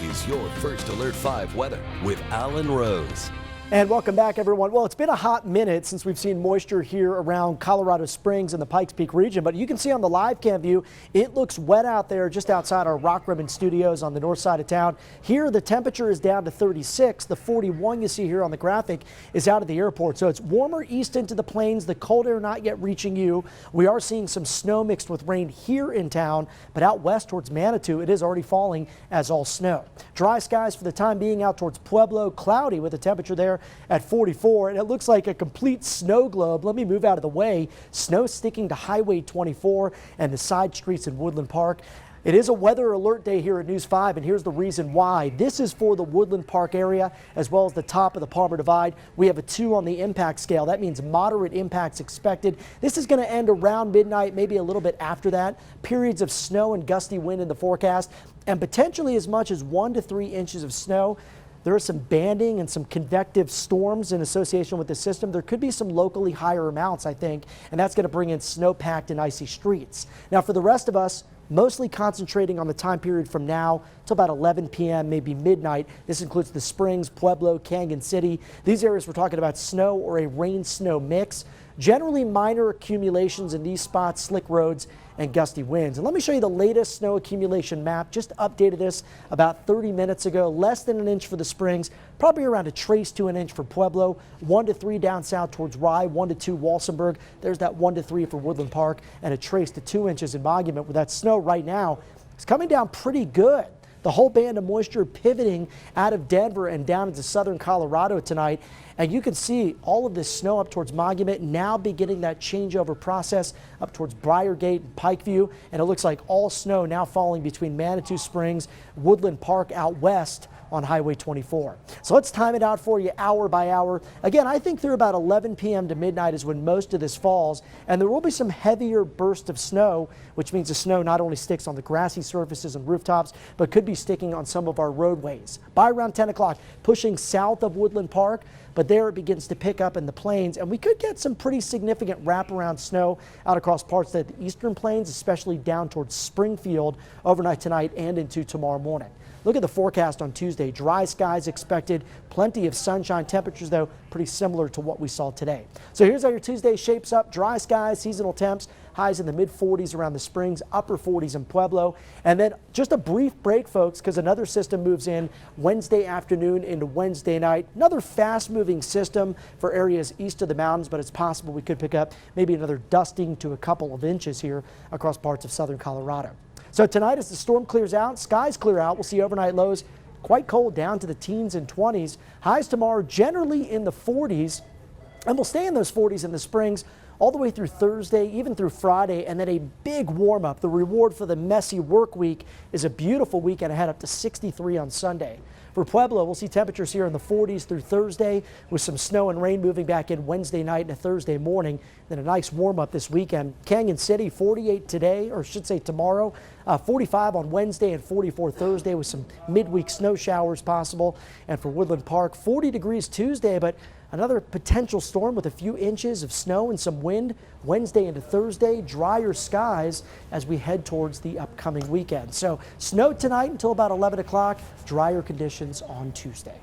is your First Alert 5 weather with Alan Rose. And welcome back, everyone. Well, it's been a hot minute since we've seen moisture here around Colorado Springs and the Pikes Peak region, but you can see on the live cam view, it looks wet out there just outside our Rock Ribbon studios on the north side of town. Here, the temperature is down to 36. The 41 you see here on the graphic is out of the airport. So it's warmer east into the plains, the cold air not yet reaching you. We are seeing some snow mixed with rain here in town, but out west towards Manitou, it is already falling as all snow. Dry skies for the time being out towards Pueblo, cloudy with a temperature there at 44, and it looks like a complete snow globe. Let me move out of the way. Snow sticking to Highway 24 and the side streets in Woodland Park. It is a weather alert day here at News 5, and here's the reason why. This is for the Woodland Park area as well as the top of the Palmer Divide. We have a 2 on the impact scale. That means moderate impacts expected. This is going to end around midnight, maybe a little bit after that. Periods of snow and gusty wind in the forecast, and potentially as much as 1 to 3 inches of snow. There is some banding and some convective storms in association with the system. There could be some locally higher amounts, I think, and that's going to bring in snow-packed and icy streets. Now, for the rest of us, mostly concentrating on the time period from now till about 11 p.m., maybe midnight. This includes the Springs, Pueblo, Canyon City. These areas we're talking about snow or a rain-snow mix. Generally minor accumulations in these spots, slick roads and gusty winds. And let me show you the latest snow accumulation map. Just updated this about 30 minutes ago. Less than an inch for the Springs, probably around a trace to an inch for Pueblo. 1 to 3 down south towards Rye, 1 to 2 Walsenburg. There's that 1 to 3 for Woodland Park, and a trace to 2 inches in Monument. With that snow right now, it's coming down pretty good. The whole band of moisture pivoting out of Denver and down into southern Colorado tonight. And you can see all of this snow up towards Monument now beginning that changeover process up towards Briargate and Pikeview. And it looks like all snow now falling between Manitou Springs, Woodland Park out west on Highway 24. So let's time it out for you hour by hour. Again, I think through about 11 p.m. to midnight is when most of this falls, and there will be some heavier bursts of snow, which means the snow not only sticks on the grassy surfaces and rooftops, but could be sticking on some of our roadways. By around 10 o'clock, pushing south of Woodland Park, but there it begins to pick up in the plains, and we could get some pretty significant wraparound snow out across parts of the eastern plains, especially down towards Springfield overnight tonight and into tomorrow morning. Look at the forecast on Tuesday. Dry skies expected, plenty of sunshine. Temperatures, though, pretty similar to what we saw today. So here's how your Tuesday shapes up. Dry skies, seasonal temps, highs in the mid-40s around the Springs, upper 40s in Pueblo. And then just a brief break, folks, because another system moves in Wednesday afternoon into Wednesday night. Another fast-moving system for areas east of the mountains, but it's possible we could pick up maybe another dusting to a couple of inches here across parts of southern Colorado. So tonight, as the storm clears out, skies clear out, we'll see overnight lows quite cold down to the teens and 20s. Highs tomorrow generally in the 40s, and we'll stay in those 40s in the Springs all the way through Thursday, even through Friday, and then a big warm up. The reward for the messy work week is a beautiful weekend ahead, up to 63 on Sunday. For Pueblo, we'll see temperatures here in the 40s through Thursday with some snow and rain moving back in Wednesday night and a Thursday morning. Then a nice warm up this weekend. Canyon City, 48 today, or I should say tomorrow, 45 on Wednesday and 44 Thursday with some midweek snow showers possible. And for Woodland Park, 40 degrees Tuesday, but another potential storm with a few inches of snow and some wind Wednesday into Thursday. Drier skies as we head towards the upcoming weekend. So snow tonight until about 11 o'clock, drier conditions on Tuesday.